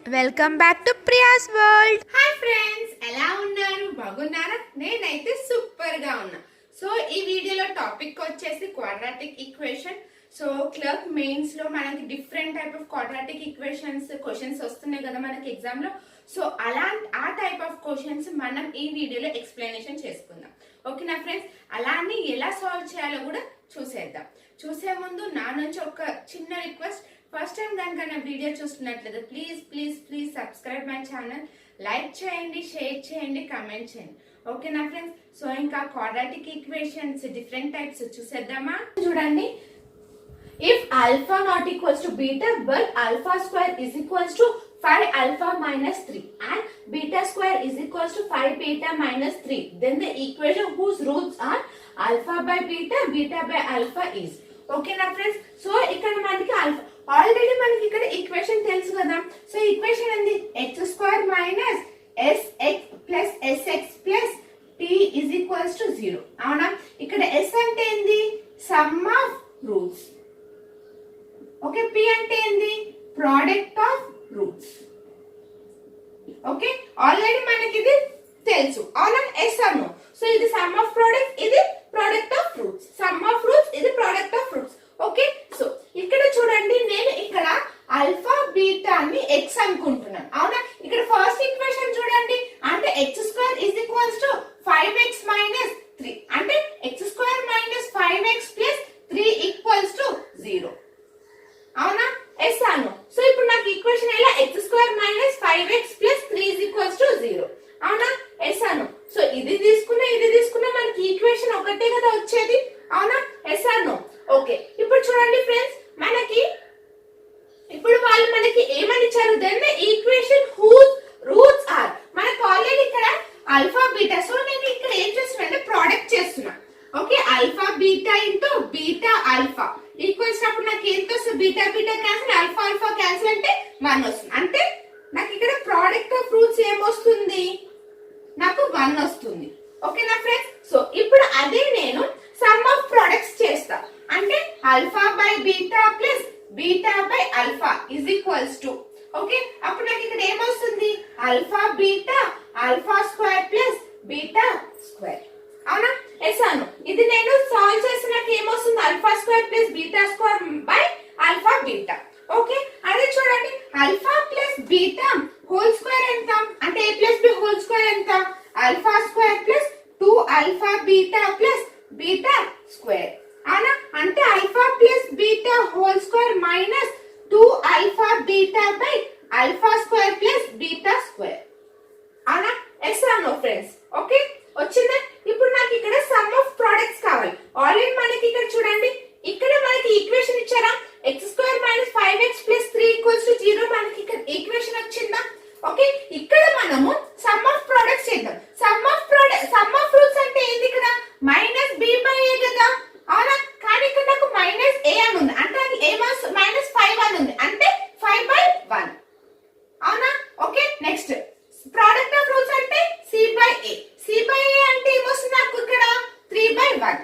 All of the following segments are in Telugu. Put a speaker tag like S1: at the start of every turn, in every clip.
S1: Welcome back to Priya's world.
S2: Hi friends, ఎలా ఉన్నారు? బాగున్నారా? నేనైతే సూపర్ గా ఉన్నా. సో ఈ వీడియోలో టాపిక్ వచ్చేసి quadratic equation. So clerk mains లో మనకి different type of quadratic equations questions వస్తున్నాయి కదా మనకి ఎగ్జామ్ లో. సో ఆ టైప్ ఆఫ్ క్వశ్చన్స్ మనం ఈ వీడియోలో ఎక్స్ప్లెనేషన్ చేసుకుందాం. ఓకేనా ఫ్రెండ్స్? అలానే ఎలా సాల్వ్ చేయాలో కూడా చూసేద్దాం. చూసే ముందు నా నుంచి ఒక చిన్న రిక్వెస్ట్, ఫస్ట్ టైం కనుక నా వీడియో చూస్తున్నట్లయితే please please please subscribe my channel, like చేయండి, షేర్ చేయండి, కామెంట్ చేయండి. ఓకేనా ఫ్రెండ్స్? సో ఇంకా క్వాడ్రాటిక్ ఈక్వేషన్స్ డిఫరెంట్ టైప్స్ చూసేద్దామా? చూడండి, if alpha not equals to beta but alpha square is equals to 5 alpha minus 3 and beta square is equals to 5 beta minus 3, then the equation whose roots are alpha by beta, beta by alpha is. Okay నా ఫ్రెండ్స్? సో ఇక్కడ మనకి ఆల్ఫా ఆల్రెడీ మనకి ఇక్కడ ఈక్వేషన్ తెలుసు కదా. సో ఈక్వేషన్ ఏంది? X square minus sx plus sx plus t is equals to 0. అవునా? ఇక్కడ ఎస్ అంటే ఏంది? Sum of roots. Okay, p అంటే ఏంది? Product of roots. Okay, already మనకి ఇది తెలుసు. అవునా? ఎస్ అను. సో ఇది సమ్ ఆఫ్ ప్రోడక్ట్, ఇది product of roots. Sum of roots, ఇది product of roots. Okay, so ఇక్కడ చూడండి, నేను ఇక్కడ ఆల్ఫా బీటా ని ఎక్స్ అనుకుంటున్నాను. అవునా? ఇక్కడ ఫస్ట్ ఈక్వేషన్ చూడండి, అంటే X square is equals to 5x minus 3, అంటే X square minus 5x plus 3 equals to 0. అవునా? ఎస్ అను. సో ఇప్పుడు నాకు ఈక్వేషన్ ఎలా? X square minus 5x plus 3 is equals to 0. అవునా? ఎస్ అను. సో ఇది తీసుకున్నా మనకి ఈక్వేషన్ ఒకటే కదా వచ్చేది. అవునా? ఎస్ అను. ఓకే, ఇప్పుడు చూడండి ఫ్రెండ్స్, మనకి ఇప్పుడు వాళ్ళు మనకి ఏమని ఇచ్చారు? Then equation whose roots are. మనకు ఆల్రెడీ ఇక్కడ ఆల్ఫా బీటా. సో నేను ఇక్కడ ఏం చేస్తున్నా అంటే ప్రోడక్ట్ చేస్తున్నా. Okay, alpha beta into beta alpha equals అప్పుడు నాకు ఎంత వస్తుంది? Beta beta cancel, alpha alpha cancel అంటే 1 వస్తుంది. అంటే నాకు ఇక్కడ ప్రోడక్ట్ ఆఫ్ రూట్స్ ఏమొస్తుంది? నాకు 1 వస్తుంది. ఓకేనా ఫ్రెండ్స్? సో ఇప్పుడు అదే నేను సమ్ ఆఫ్ ప్రొడక్ట్స్ చేస్తా. అంటే alpha by beta plus beta by alpha is equals to, okay, అప్పుడు నాకు ఇక్కడ ఏమొస్తుంది? Alpha beta alpha square plus beta square. అవునా? ఎస్ అను. ఇది నేను సాల్వ్ చేస్తే నాకు ఏమొస్తుంది? Alpha square plus beta square by alpha beta. Okay, అదే చూడండి, alpha plus beta whole square ఎంత? అంటే a plus b whole square ఎంత? Alpha square plus 2 alpha beta plus beta square. అవునా? అంటే alpha plus beta whole square minus 2 alpha beta by alpha square plus beta square. అవునా? ఎస్ అను ఫ్రెండ్స్. ఓకే, వచ్చిందా? ఇప్పుడు నాకు ఇక్కడ సమ్ ఆఫ్ ప్రొడక్ట్స్ కావాలి. ఆల్రెడీ మనకి ఇక్కడ చూడండి, ఇక్కడ మనకి ఈక్వేషన్ ఇచ్చారా? X square minus 5x plus 3 equals to 0. మనకి ఇక్కడ ఈక్వేషన్ వచ్చిందా? ఓకే, ఇక్కడ మనము సమ్ ఆఫ్ ప్రొడక్ట్స్ చేద్దాం. సమ్ ఆఫ్ రూట్స్ అంటే ఏంది? ఇక్కడ మైనస్ బి బై ఏ కదా. అవునా? కానీ ఇక్కడ నాకు మైనస్ ఏ అని ఉంది, అంటే అది ఏ మైనస్ 5 అని ఉంది, అంటే 5 బై 1. అవునా? Okay, next product of roots అంటే c by a. C by a అంటే ఏమొస్తుంది నాకు ఇక్కడ? 3 బై 1.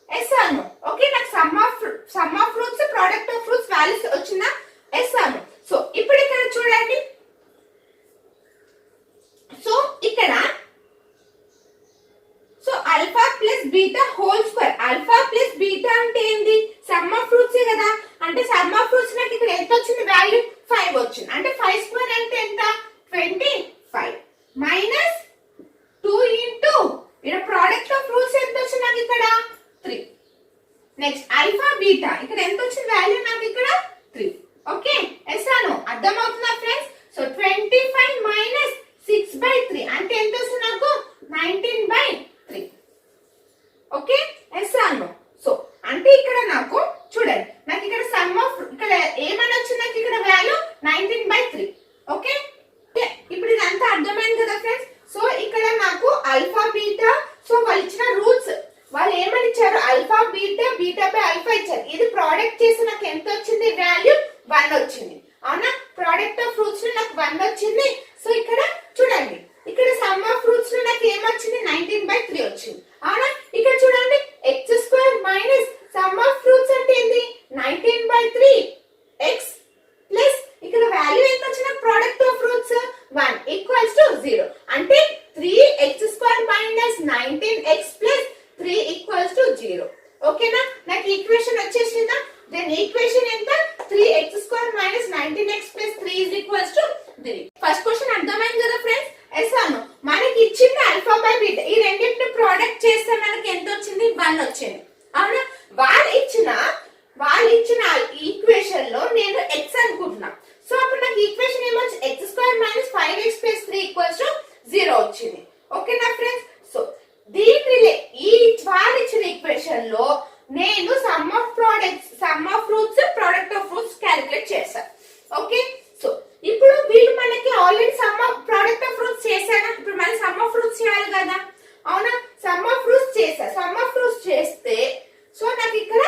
S2: ఎస్ అను. ఓకే, నాకు sum of roots product of roots values వచ్చిందా? ఎస్ అను. సో ఇప్పుడు ఇక్కడ చూడండి, సో ఇక్కడ so alpha plus beta whole square. Alpha plus beta అంటే ఏంది? సమ్ ఆఫ్ రూట్స్ కదా. అంటే సమ్ ఆఫ్ రూట్స్ నాకు ఇక్కడ ఎంత వచ్చింది? వాల్యూ 5 వచ్చింది. అంటే 5 స్క్వేర్ అంటే ఎంత? 25 మైనస్ 2 ఇంటూ ఇక్కడ ప్రోడక్ట్ ఆఫ్ రూట్స్ ఎంత వచ్చింది నాకు ఇక్కడ? 3. నెక్స్ట్ ఆల్ఫా బీటా ఇక్కడ ఎంత వచ్చింది వాల్యూ నాకు ఇక్కడ? 3. ఓకే, ఎస్ అను. అర్థమవుతుందా ఫ్రెండ్స్? సో 25 మైనస్ 6 బై 3 అంటే ఎంత వస్తుంది నాకు? 19 బై 3. ఓకే, ఎస్ అను. సో అంటే ఇక్కడ నాకు చూడండి, నాకు ఇక్కడ సమ్ ఆఫ్ ఇక్కడ ఏమని వచ్చింది? నాకు ఇక్కడ వాల్యూ 19 బై 3. ఓకే, ఇప్పుడు ఇదంతా అర్థమైంది కదా ఫ్రెండ్స్? సో ఇక్కడ నాకు ఆల్ఫా బీటా, సో వాళ్ళు ఇచ్చిన రూట్స్ వాళ్ళు ఏమని ఇచ్చారు? Alpha beta beta by alpha ఇచ్చారు. ఇది ప్రోడక్ట్ చేసి నాకు ఎంత వచ్చింది? వాల్యూ 1 వచ్చింది. అవునా? ప్రోడక్ట్ ఆఫ్ రూట్స్ లో నాకు 1 వచ్చింది. సో ఇక్కడ చూడండి, ఇక్కడ సమ్ ఆఫ్ రూట్స్ లో నాకు ఏమొచ్చింది? 19 బై 3 వచ్చింది. అవునా? ఇక్కడ చూడండి, X square minus sum of roots అంటే ఏంది? 19 బై 3 ఎక్స్ ప్లస్ ఇక్కడ వాల్యూ ఎంత వచ్చిన? Product of roots 1 equals to 0. అంటే 3x² minus 19x plus 3 equals to 0. ఓకేనా? నాకు ఈక్వేషన్ వచ్చేసిందా? దెన్ ఈక్వేషన్ ఎంత? 3x² minus 19x plus 3 is equals to 3. First question అర్థమైంది కదా ఫ్రెండ్స్? ఎసాను మనకి ఇచ్చిన ఆల్ఫా బై బీటా ఈ రెండింటిని ప్రోడక్ట్ చేస్తే మనకి ఎంత వచ్చింది? 1 వచ్చింది. అవునా? వాళ్ళు ఇచ్చిన ఈక్వేషన్ లో నేను x అనుకుంటున్నా. సో అప్పుడు నాకు ఈక్వేషన్ ఏమొచ్చి x² minus 5x plus 3 equals to 0 వచ్చింది. ఓకేనా ఫ్రెండ్స్? సో వాళ్ళు ఇచ్చిన ఈక్వేషన్ లో నేను some of fruits product of fruits calculate చేశాను. ఓకే, సో ఇప్పుడు వీళ్ళు మనకి already some of product of fruits చేశాను. ఇప్పుడు మనం సమ్ ఆఫ్ ఫ్రూట్స్ చేయాలి కదా. అవునా? సమ్ ఆఫ్ ఫ్రూట్స్ చేశా. సమ్ ఆఫ్ ఫ్రూట్స్ చేస్తే సో నాకు ఇక్కడ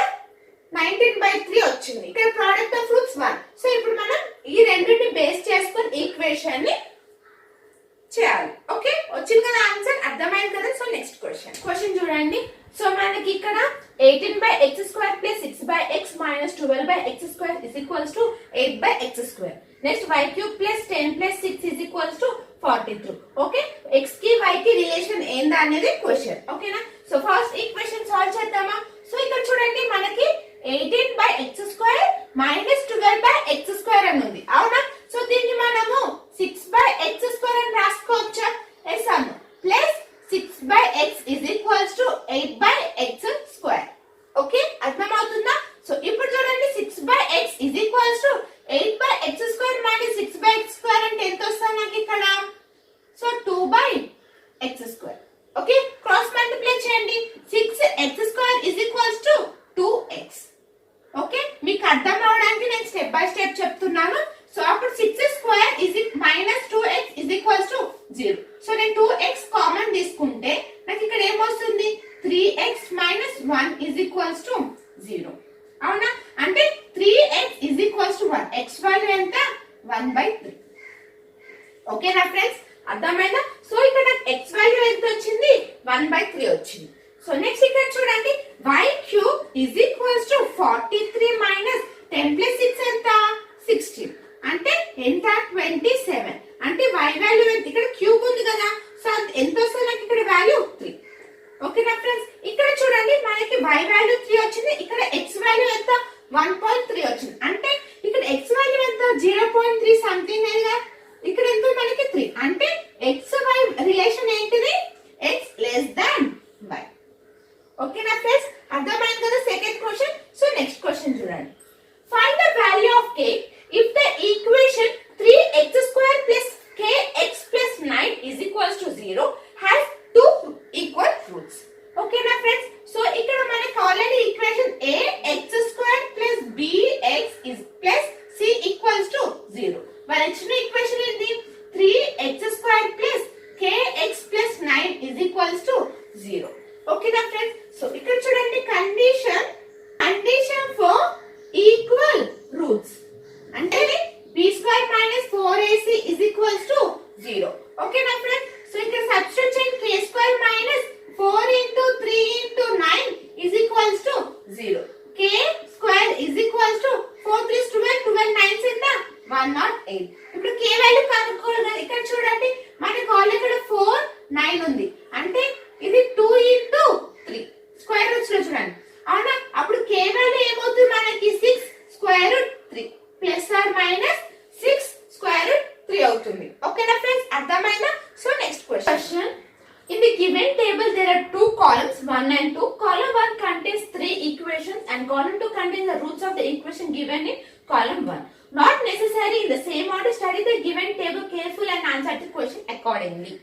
S2: 19/3 వచ్చింది. ఇక్కడ ప్రొడక్ట్ ఆఫ్ ఫ్రూట్స్ 1. సో ఇప్పుడు మనం ఈ రెండింటిని బేస్ చేసుకొని ఈక్వేషన్ ని చేయాలి. ఓకే, వచ్చింది కదా ఆన్సర్? అర్థమైంది కదా? సో నెక్స్ట్ క్వశ్చన్ చూడండి. సో మనకి ఇక్కడ 18/x² plus 6/x minus 12/x² is equals to 8/x². Next y³ plus 10 plus 6 is equals to 43. Okay, x కి y కి రిలేషన్ ఏందా అనేది క్వశ్చన్. ఓకేనా? సో ఫస్ట్ ఈక్వేషన్ సాల్వ్ చేద్దామా? సో ఇక్కడ చూడండి మనకి 18/x² మైనస్ 12/x² అని ఉంది. అవునా? సో దీన్ని మనము 6/x² అని రాసుకోవచ్చా? ఎస్ అను. Plus 6/x is equals to 8/x². Okay, అర్థమవుతుందా? సో ఇప్పుడు చూడండి 6/x is equals to 8/x² minus 6/x² అంటే ఎంత వస్తుంది నాకు ఇక్కడ? So 2/x². Okay, cross multiply చేయండి. 6x² is equals to 2x. Okay, మీకు అర్థం అవడానికి నేను స్టెప్ బై స్టెప్ చెప్తున్నాను. సో అప్పుడు 6² is minus 2x is equals to 0. So నేను 2x కామన్ తీసుకుంటే నాకు ఇక్కడ ఏమొస్తుంది? 3x minus 1 is equals to 0. అవునా? అంటే 3x is equals to 1. x value ఎంత? 1/3. ఓకేనా ఫ్రెండ్స్? అర్థమైందా? సో ఇక్కడ నాకు x వాల్యూ ఎంత వచ్చింది? 1/3 వచ్చింది. సో నెక్స్ట్ ఇక్కడ చూడండి y³ is equals to 43 minus 10 plus 6 ఎంత? 16. అంటే ఎంత? 27. అంటే y వాల్యూ ఎంత? ఇక్కడ క్యూబ్ ఉంది కదా. సో ఎంత వస్తుంది నాకు ఇక్కడ వాల్యూ? 3. ఓకేనా ఫ్రెండ్స్? ఇక్కడ చూడండి మనకి y వాల్యూ 3 వచ్చింది. ఇక్కడ x వాల్యూ ఎంత? 1.3 వచ్చింది. అంటే ఇక్కడ x వాల్యూ ఎంత? 0.3 సంథింగ్ అయినా ఇక్కడ ఎంత మనకి 3. అంటే x y రిలేషన్ ఏంటిది? x less than y. ఓకేనా ఫ్రెండ్స్? అర్థమైంది కదా second question? So next question చూడండి. Find the value of k if the equation 3x² plus kx plus 9 is equals to 0 has two equal roots. ఓకేనా ఫ్రెండ్స్? సో ఇక్కడ మనకి already equation ax² plus bx is plus c equals to 0. మన ఇచ్చిన ఈక్వేషన్ ఏంటి? 3x² plus kx plus 9 is equals to 0. ఓకేనా ఫ్రెండ్స్? సో ఇక్కడ చూడండి కండిషన్ ఫర్ ఈక్వల్ రూట్స్ అంటే b² minus 4ac is equals to 0. ఓకేనా ఫ్రెండ్స్? సో ఇక్కడ సబ్స్టిట్యూట్ చేయండి. k² minus 4 into 3 into 9 is equals to 0. k² is equals to 4 3 12 12 9 ఎంత? 108. ఇప్పుడు k వాల్యూ కనుక్కోవాలి. ఇక్కడ చూడండి మనకి ఆల్రెడీ ఇక్కడ 4 9 ఉంది. అంటే ఇది 2 into 3 స్క్వేర్ రూట్స్ లో చూడండి. అవునా? అప్పుడు k వాల్యూ ఏమవుతుంది మనకి? 6 square root 3 plus or minus 6 square root 3 అవుతుంది. ఓకేనా ఫ్రెండ్స్? అర్థమైందా? So next question. In the given table there are two columns 1 and 2. Column 1 contains 3 equations and column 2 contains the roots of the equation given in column 1. Not necessary in the same order. Study the given table carefully and answer the question accordingly.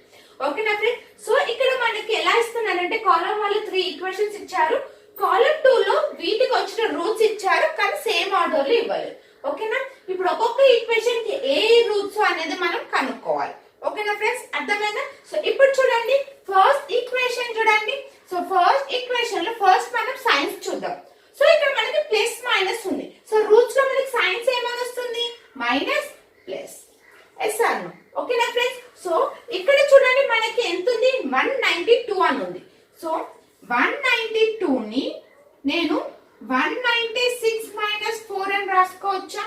S2: ఓకేనా ఫ్రెండ్స్? సో ఇక్కడ మనకి ఎలా ఇస్తున్నారంటే కాలమ్ వాళ్ళు 3 ఈక్వేషన్స్ ఇచ్చారు. కాలమ్ 2 లో వీటికి వచ్చిన రూట్స్ ఇచ్చారు కానీ సేమ్ ఆర్డర్ లో ఇవ్వలేదు. ఓకేనా? ఇప్పుడు ఒక్కొక్క ఈక్వేషన్ కి ఏ రూట్స్ అనేది మనం కనుక్కోవాలి. ఓకేనా ఫ్రెండ్స్? అర్థమైందా? సో ఇప్పుడు చూడండి ఫస్ట్ ఈక్వేషన్ చూడండి. సో ఫస్ట్ ఈక్వేషన్ లో ఫస్ట్ మనం సైన్స్ చూద్దాం. సో ఇక్కడ మనకి ప్లస్ మైనస్ ఉంది. సో రూట్స్ లో మనకి సైన్స్ ఏమని వస్తుంది? మైనస్ ప్లస్ ఎస్ అను. ఓకేనా ఫ్రెండ్స్? సో ఇక్కడ చూడండి మనకి ఎంత ఉంది? 192 అని ఉంది. సో 192 ని నేను 196 మైనస్ 4 అని రాసుకోవచ్చా?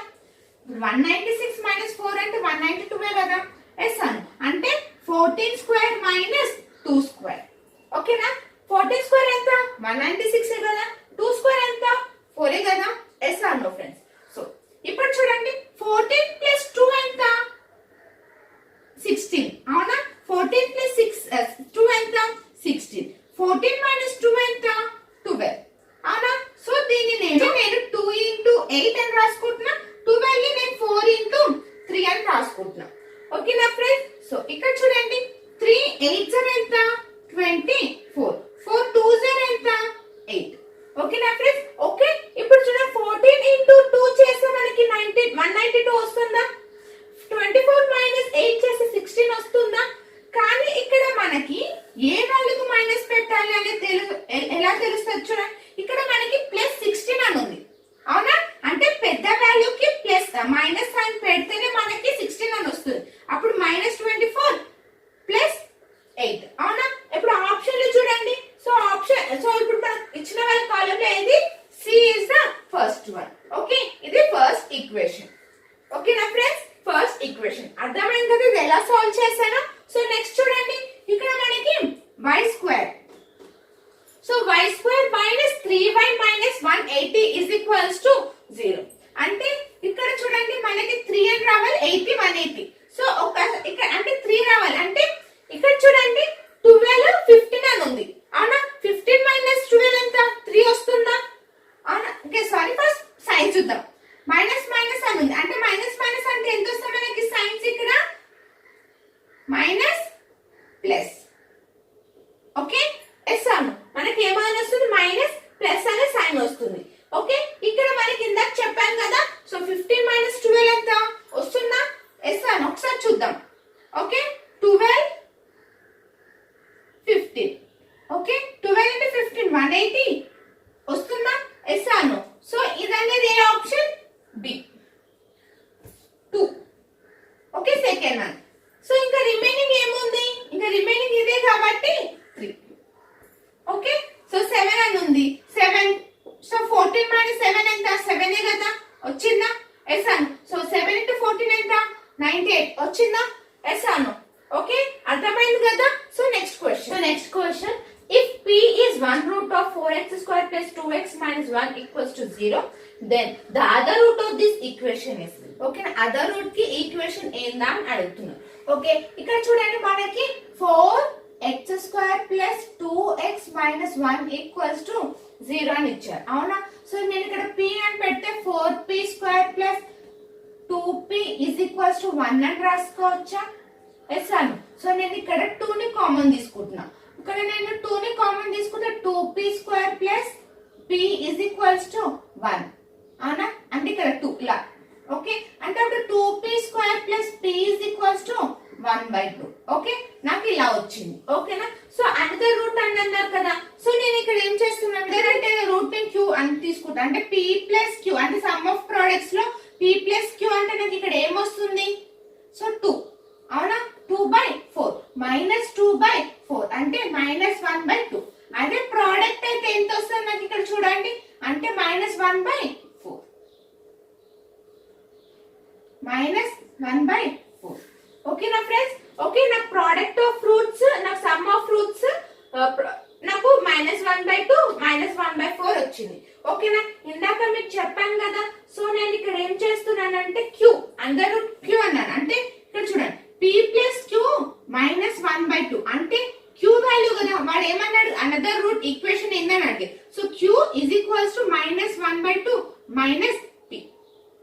S2: 196 మైనస్ 4 అంటే 192 కదా. ఎస్ అను. 14 స్క్వేర్ మైనస్ 2 స్క్వేర్. ఓకేనా? 14 స్క్వేర్ ఎంత? 196 కదా. 2 స్క్వేర్ ఎంత? 4 కదా. Yes or no friends? So ఇప్పుడు చూడండి 14 ప్లస్ 2 ఎంత? 16. అవునా? 14 ప్లస్ 2 ఎంత? 16. 14 మైనస్ 2 ఎంత? 12. అవునా? సో దీన్ని నేను 2 ఇంటూ 8 అని రాసుకుంటున్నా. 12 ని నేను 4 ఇంటూ 3 అని రాసుకుంటున్నా. ఓకేనా ఫ్రెండ్స్? సో ఇక్కడ చూడండి 3 8 సార్ ఎంత? 24. 4 2 సార్ ఎంత? 8. ఓకేనా ఫ్రెండ్స్? ఓకే, ఇప్పుడు చూడండి 14 ఇంటూ 2 చేస్తే మనకి 192 వస్తుందా? 24 మైనస్ 8 చేస్తే 16 వస్తుందా? కానీ ఇక్కడ మనకి ఏ వాల్యూకి మైనస్ పెట్టాలి అనేది ఎలా తెలుస్తుంది చూడండి. ఇక్కడ మనకి ప్లస్ 16 అని ఉంది. అవునా? అంటే పెద్ద వాల్యూకి ప్లస్ మైనస్ సైన్ పెడితేనే మనకి 16 అని వస్తుంది. అప్పుడు -24 ప్లస్ 8. అవునా? ఇప్పుడు ఆప్షన్ లో చూడండి. సో ఇప్పుడు మనకు ఇచ్చిన వాళ్ళ కాలమ్ లో ఏది? C is the first one. Okay, ఇది ఫస్ట్ ఈక్వేషన్. ఓకేనా ఫ్రెండ్స్? ఫస్ట్ ఈక్వేషన్ అర్థమైంది కదా ఇది ఎలా సాల్వ్ చేశానో. సో నెక్స్ట్ చూడండి ఇక్కడ మనకి y square. So y square minus 3y minus 180 is equals to 0. అంటే ఇక్కడ చూడండి మనకి 3 అని రావాలి, 80 180. సో ఇక్కడ అంటే 3 రావాలి. అంటే ఇక్కడ చూడండి 12 15 అని ఉంది. అవునా? 15 మైనస్ 12 ఎంత? 3 వస్తుందా? అవునా? ఓకే, సారీ, ఫస్ట్ సైన్ చూద్దాం. మైనస్ మైనస్ అని ఉంది. అంటే మైనస్ మైనస్ అంటే ఎంత వస్తుంది మనకి సైన్స్? ఇక్కడ మైనస్ ప్లస్. ఓకే, ఎస్ అను మనకి ఏమైనా వస్తుంది? మైనస్ ప్లస్ అనే సైన్ వస్తుంది. ఓకే, ఇక్కడ మనకి ఇందాక చెప్పాను కదా. సో 15 మైనస్ 12 ఎంత వస్తుందా? ఎస్ అను ఒకసారి చూద్దాం. ఓకే, 12 15. ఓకే, 12 into 15 180 వస్తుందా? ఎస్ అను. సో ఇదనేది ఏ option? B 2. Okay, second one. So ఇంకా రిమైనింగ్ ఏముంది? ఇంకా రిమైనింగ్ ఇదే కాబట్టి 3. ఓకే, సో 7 అని ఉంది. 7. సో 14 మైనస్ 7 ఎంత? 7 కదా. వచ్చిందా? ఎస్ అను. సో 7 into 14 ఎంత? 98. వచ్చిందా? ఎస్ అను. ఓకే, అర్థమైంది కదా. So next question. If p is 1 root of 4x square plus 2x minus 1 equals to 0, then the other root of this equation is. Okay, other root కి ఈక్వేషన్ ఏందా అని అడుగుతున్నారు. ఓకే, ఇక్కడ చూడండి మనకి 4x square plus 2x minus 1 equals to 0 అని ఇచ్చారు. అవునా? సో నేను ఇక్కడ p అని పెడితే 4p square plus 2p is equals to 1 అని రాసుకోవచ్చా? ఎస్ అను. సో నేను ఇక్కడ 2 ని కామన్ తీసుకుంటున్నా. ఇక్కడ నేను 2 ని కామన్ తీసుకుంటే 2p square plus p is equals to 1. అవునా? అంటే ఇక్కడ 2 ఇలా. ఓకే, అంటే అప్పుడు 2p square plus p is equals to 1/2. Okay, నాకు ఇలా వచ్చింది. ఓకేనా? సో అనదర్ రూట్ అని అన్నారు కదా. సో నేను ఇక్కడ ఏం చేస్తున్నాను అంటే రూట్ ని q అని తీసుకుంటా. అంటే p ప్లస్ q అంటే సమ్ ఆఫ్ ప్రొడక్ట్స్ లో p ప్లస్ q అంటే నాకు ఇక్కడ ఏం వస్తుంది? సో 2. అవునా? 2/4 మైనస్ 2/4 అంటే -1/2. అదే ప్రోడక్ట్ అయితే ఎంత వస్తుంది నాకు ఇక్కడ చూడండి. అంటే -1/4 -1/4. ఓకేనా ఫ్రెండ్స్? ఓకే, నాకు ప్రోడక్ట్ ఆఫ్ ఫ్రూట్స్, నాకు సమ్ ఆఫ్ ఫ్రూట్స్ నాకు -1/2 -1/4 వచ్చింది. ఓకేనా? ఇందాక మీకు చెప్పాను కదా. సో నేను ఇక్కడ ఏం చేస్తున్నానంటే q అందర్ రూట్ q అన్నాను. అంటే ఇక్కడ చూడండి p ప్లస్ q -1/2 అంటే q వాల్యూ కదా. వాడు ఏమన్నాడు? అనదర్ రూట్ ఈక్వేషన్ ఏందని అడిగాడు. So q is equals to -1/2 minus p.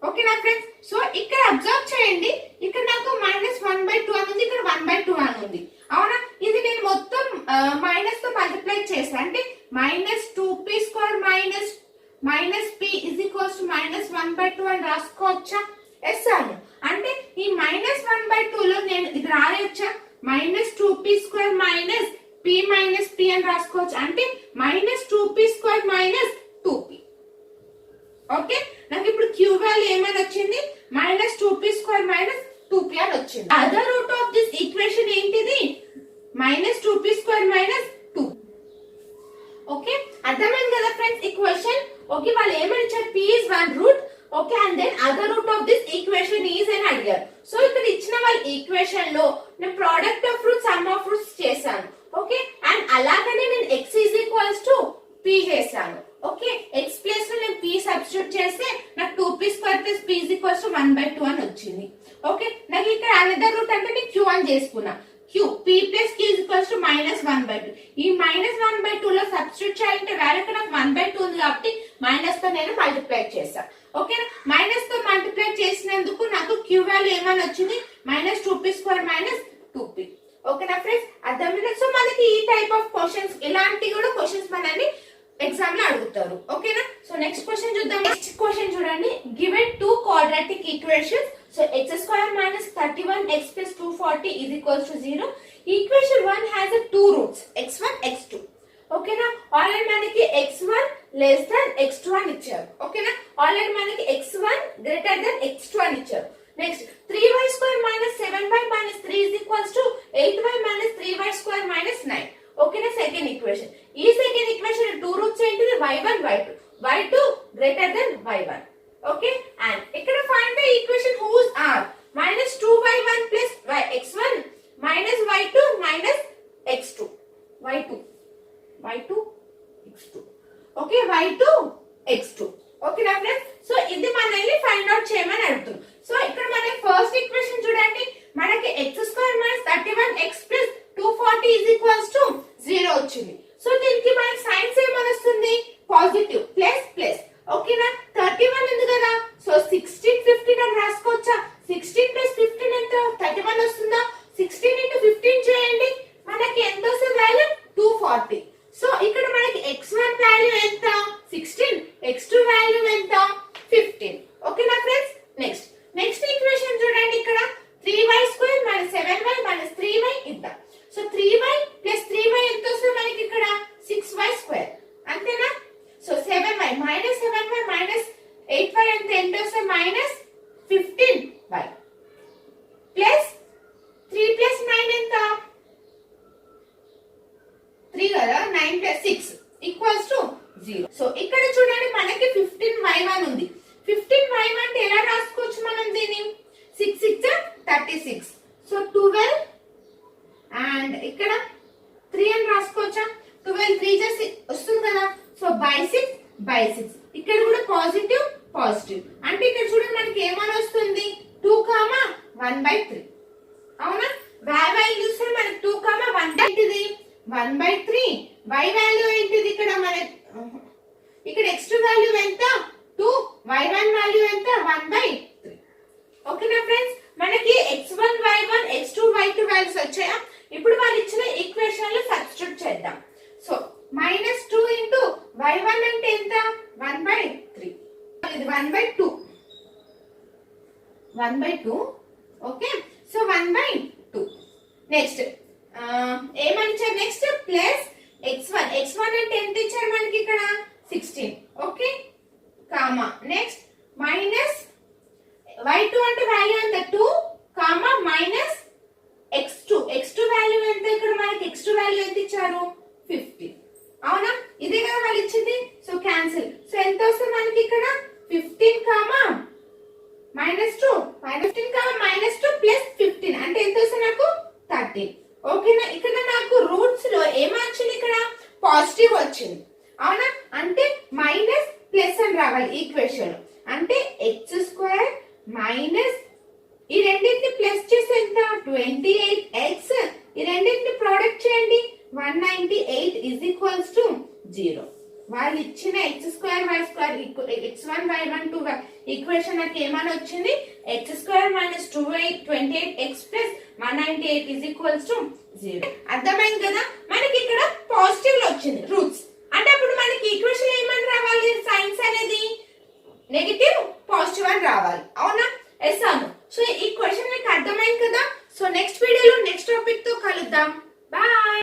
S2: ఓకేనా ఫ్రెండ్స్? సో ఇక్కడ అబ్జర్వ్ చేయండి. ఇక్కడ నాకు -1/2 అని ఉంది, ఇక్కడ 1/2 అని ఉంది. అవునా? ఇది నేను మొత్తం మైనస్ తో మల్టిప్లై చేస్తా. అంటే -2p square minus p is equals to -1/2 అని రాసుకోవచ్చా? ఎస్ అను. అంటే ఈ -1/2 లో నేను ఇది రాయొచ్చా? -2p square minus p minus p అని రాసుకోవచ్చు. అంటే -2p square minus 2p. Okay, నాకు ఇప్పుడు q వాల్యూ ఏమని వచ్చింది? -2p స్క్వేర్ మైనస్ 2p అని వచ్చింది. Other root of this equation ఏంటిది? -2p square minus 2. ఓకే, అర్థమైంది కదా ఫ్రెండ్స్ ఈక్వేషన్. ఓకే, వాళ్ళు ఏమని ఇచ్చారు? p is 1 root. Okay, and then other root of this equation is అని అడిగారు. సో ఇక్కడ ఇచ్చిన డిఫరెన్షియల్ ఈక్వేషన్ లో నేను product of fruits sum of fruits చేశాను. ఓకే, అండ్ అలాగనే నేను x is equals to p చేశాను. ఓకే, x ప్లేస్ లో నేను p సబ్స్టిట్యూట్ చేస్తే నాకు 2p square plus p is equals to 1/2 అని వచ్చింది. ఓకే, నాకు ఇక్కడ అనదర్ రూట్ అంటే నేను q అని చేసుకున్నా. q p plus q is equals to -1/2. ఈ -1/2 లో సబ్స్టిట్యూట్ చేయాలంటే వాల్యూ నాకు 1/2 ఉంది కాబట్టి మైనస్ తో నేను మల్టిప్లై చేశాను. ఓకేనా, మైనస్ తో మల్టిప్లై చేసినందుకు నాకు q వాల్యూ ఏమని వచ్చింది, -2p² - 2p. ఓకేనా ఫ్రెండ్స్, అర్థమైందా? సో మనకి ఈ టైప్ ఆఫ్ క్వశ్చన్స్, ఇలాంటి కూడా క్వశ్చన్స్ మనల్ని ఎగ్జామ్ లో అడుగుతారు. ఓకేనా, సో నెక్స్ట్ క్వశ్చన్ చూద్దాం. నెక్స్ట్ క్వశ్చన్ చూడండి. Given two quadratic equations, so x² - 31x + 240 = 0. Equation 1 has two roots x1 x2. ఓకేనా, ఆల్రెడీ మనకి x1 లెస్ దాన్ x2 అని ఇచ్చారు. ఓకేనా, ఆల్రెడీ మనకి x1 గ్రేటర్ దాన్ x2 అని ఇచ్చారు. Next 3y² - 7y - 3 = 8y - 3y² - 9. ఓకేనా, సెకండ్ ఈక్వేషన్. ఈ సెకండ్ ఈక్వేషన్ టూ రూట్స్ ఏంటిది, y1 y2. y2 greater than y1. Okay, and ఇక్కడ find the equation whose are -2y1 + x1 - y2 - x2. y2 x2. Okay, y2 x2. ఓకేనా ఫ్రెండ్స్, సో ఇది మనల్ని ఫైండ్ అవుట్ చేయమని అడుగుతుంది. సో ఇక్కడ మన ఫస్ట్ ఈక్వేషన్ చూడండి. మనకి x² - 31x + 240 = 0 వచ్చింది. సో దీనికి మనకి సైన్స్ ఏమని వస్తుంది, పాజిటివ్ ప్లస్ ప్లస్. ఓకేనా, 31 ఉంది కదా, సో 16 15 అని రాసుకోవచ్చా. 16 + 15 ఎంత, 31 వస్తుందా. 16 × 15 చేయండి, మనకి ఎంత వస్తుంది వాల్యూ, 240. సో ఇక్కడ మనకి x1 వాల్యూ ఎంత, 16, x2 వాల్యూ ఎంత, 15. ఓకేనా ఫ్రెండ్స్, నెక్స్ట్ ఈక్వేషన్ చూడండి. ఇక్కడ 3y² - 7y - 3y ఇద్దాం. సో 3y + 3y ఎంత వస్తుంది మనకి ఇక్కడ, 6y². అంతేనా. సో 7y - 7y - 8y ఎంత వస్తుంది, -15y ప్లస్ 3 + 9 ఎంత, 3 కదా, 9 + 6 = 0. సో ఇక్కడ చూడండి మనకి 15y1 ఉంది. 15y1 అంటే ఎలా రాసుకోవచ్చు మనం దీన్ని, 6 6 36. సో 12 అండ్ ఇక్కడ 3 అని రాసుకోవచ్చా. 12 3 వస్తుంది కదా, సో by6 ఇక్కడ కూడా పాజిటివ్ అంటే ఇక్కడ చూడండి మనకి ఏమని వస్తుంది, 2, 1/3. అవునా, y వాల్యూ చూస్తే మనకి 2, 1/3 1/3. y వాల్యూ ఏంటిది ఇక్కడ మనకి, ఇక్కడ x2 వాల్యూ ఎంత, 2, y1 వాల్యూ ఎంత, 1/3. ఓకేనా ఫ్రెండ్స్, మనకి x1 y1 x2 y2 values వచ్చాయా. ఇప్పుడు వాళ్ళు ఇచ్చిన ఈక్వేషన్ లో సబ్స్టిట్యూట్ చేద్దాం. సో -2 × y1 అంటే ఎంత, 1/3. ఇది 1/2. Okay, so 1/2. నెక్స్ట్ ఏమని ఇచ్చారు, నెక్స్ట్ ప్లస్ x1 అంటే ఎంత ఇచ్చారు మనకి ఇక్కడ, 16. Okay, comma next minus y2 అంటే వాల్యూ ఎంత, 2, మైనస్ x2 వాల్యూ ఎంత, ఇక్కడ మనకి x2 వాల్యూ ఎంత ఇచ్చారు, 15. అవునా, ఇదే కదా వాళ్ళు ఇచ్చింది. So cancel. సో ఎంత వస్తుంది మనకి ఇక్కడ, 15, -2 -2 ప్లస్ 15 అంటే ఎంత వస్తుంది నాకు, 13. ఓకేనా, ఇక్కడ నాకు రూట్స్ లో ఏమొచ్చింది, ఇక్కడ పాజిటివ్ వచ్చింది. అవునా, అంటే మైనస్ ప్లస్ అని రావాలి ఈక్వేషన్. అంటే x² మైనస్ ఈ రెండింటిని ప్లస్ చేస్తే ఎంత, 28x. ఈ రెండింటిని ప్రోడక్ట్ చేయండి, 198 = 0. వాళ్ళు ఇచ్చిన x² y² x1 y1 2 equation నాకు ఏమని వచ్చింది, x² - 28x + 198 = 0. అర్థమైంది కదా, మనకి ఇక్కడ పాజిటివ్ లో వచ్చింది రూట్స్. అంటే అప్పుడు మనకి ఈక్వేషన్ ఏమని రావాలి, సైన్స్ అనేది నెగటివ్ పాజిటివ్ అని రావాలి. అవునా, ఎస్ అవును. సో ఈ క్వశ్చన్ మీకు అర్థమైంది కదా. సో నెక్స్ట్ వీడియోలో నెక్స్ట్ టాపిక్ తో కలుద్దాం. బాయ్.